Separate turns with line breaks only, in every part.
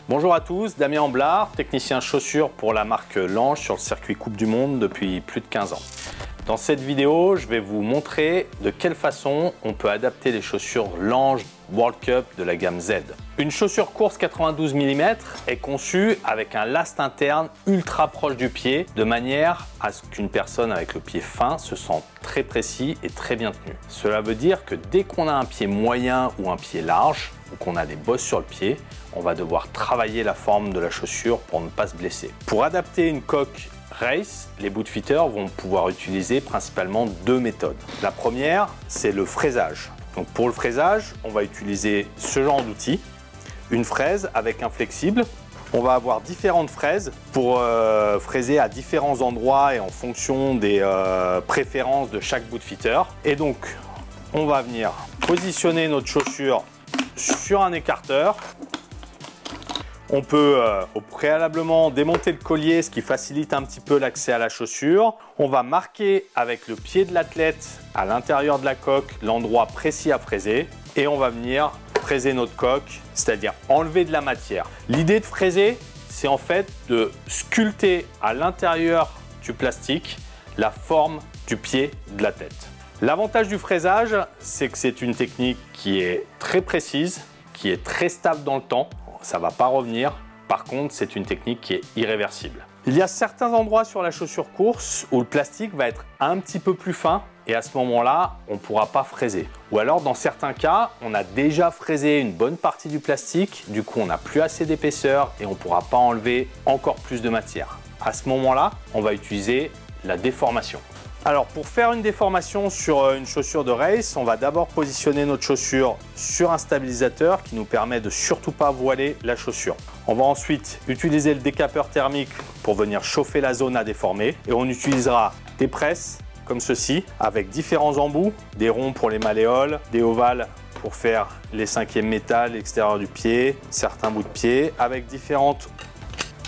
Bonjour à tous, Damien Amblard, technicien chaussures pour la marque Lange sur le circuit Coupe du Monde depuis plus de 15 ans. Dans cette vidéo, je vais vous montrer de quelle façon on peut adapter les chaussures Lange World Cup de la gamme Z. Une chaussure course 92 mm est conçue avec un last interne ultra proche du pied, de manière à ce qu'une personne avec le pied fin se sente très précis et très bien tenu. Cela veut dire que dès qu'on a un pied moyen ou un pied large, ou qu'on a des bosses sur le pied, on va devoir travailler la forme de la chaussure pour ne pas se blesser. Pour adapter une coque race, les bootfitters vont pouvoir utiliser principalement deux méthodes. La première, c'est le fraisage. Donc pour le fraisage, on va utiliser ce genre d'outil, une fraise avec un flexible. On va avoir différentes fraises pour fraiser à différents endroits et en fonction des préférences de chaque bootfitter. Et donc, on va venir positionner notre chaussure sur un écarteur. On peut préalablement démonter le collier, ce qui facilite un petit peu l'accès à la chaussure. On va marquer avec le pied de l'athlète à l'intérieur de la coque l'endroit précis à fraiser et on va venir fraiser notre coque, c'est-à-dire enlever de la matière. L'idée de fraiser, c'est en fait de sculpter à l'intérieur du plastique la forme du pied de l'athlète. L'avantage du fraisage, c'est que c'est une technique qui est très précise, qui est très stable dans le temps. Ça ne va pas revenir. Par contre, c'est une technique qui est irréversible. Il y a certains endroits sur la chaussure course où le plastique va être un petit peu plus fin et à ce moment-là, on ne pourra pas fraiser. Ou alors, dans certains cas, on a déjà fraisé une bonne partie du plastique, du coup, on n'a plus assez d'épaisseur et on ne pourra pas enlever encore plus de matière. À ce moment-là, on va utiliser la déformation. Alors pour faire une déformation sur une chaussure de race, on va d'abord positionner notre chaussure sur un stabilisateur qui nous permet de surtout pas voiler la chaussure. On va ensuite utiliser le décapeur thermique pour venir chauffer la zone à déformer et on utilisera des presses comme ceci avec différents embouts, des ronds pour les malléoles, des ovales pour faire les cinquièmes métal, l'extérieur du pied, certains bouts de pied avec différentes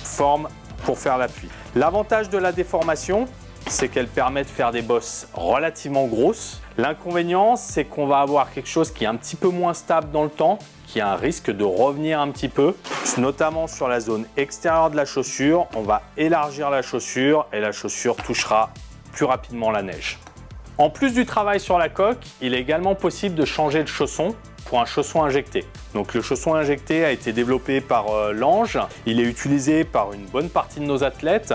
formes pour faire l'appui. L'avantage de la déformation, c'est qu'elle permet de faire des bosses relativement grosses. L'inconvénient, c'est qu'on va avoir quelque chose qui est un petit peu moins stable dans le temps, qui a un risque de revenir un petit peu, notamment sur la zone extérieure de la chaussure. On va élargir la chaussure et la chaussure touchera plus rapidement la neige. En plus du travail sur la coque, il est également possible de changer de chausson pour un chausson injecté. Donc le chausson injecté a été développé par Lange. Il est utilisé par une bonne partie de nos athlètes.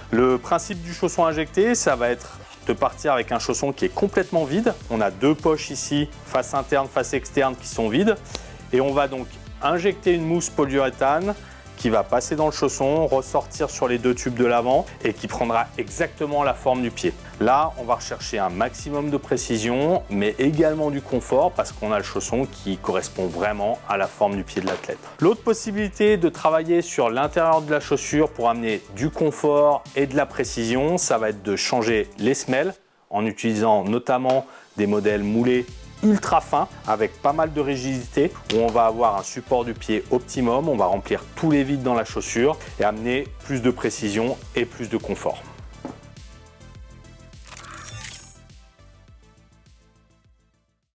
Le principe du chausson injecté, ça va être de partir avec un chausson qui est complètement vide. On a deux poches ici, face interne, face externe, qui sont vides. Et on va donc injecter une mousse polyuréthane qui va passer dans le chausson, ressortir sur les deux tubes de l'avant et qui prendra exactement la forme du pied. Là, on va rechercher un maximum de précision, mais également du confort parce qu'on a le chausson qui correspond vraiment à la forme du pied de l'athlète. L'autre possibilité de travailler sur l'intérieur de la chaussure pour amener du confort et de la précision, ça va être de changer les semelles en utilisant notamment des modèles moulés ultra fin avec pas mal de rigidité où on va avoir un support du pied optimum, on va remplir tous les vides dans la chaussure et amener plus de précision et plus de confort.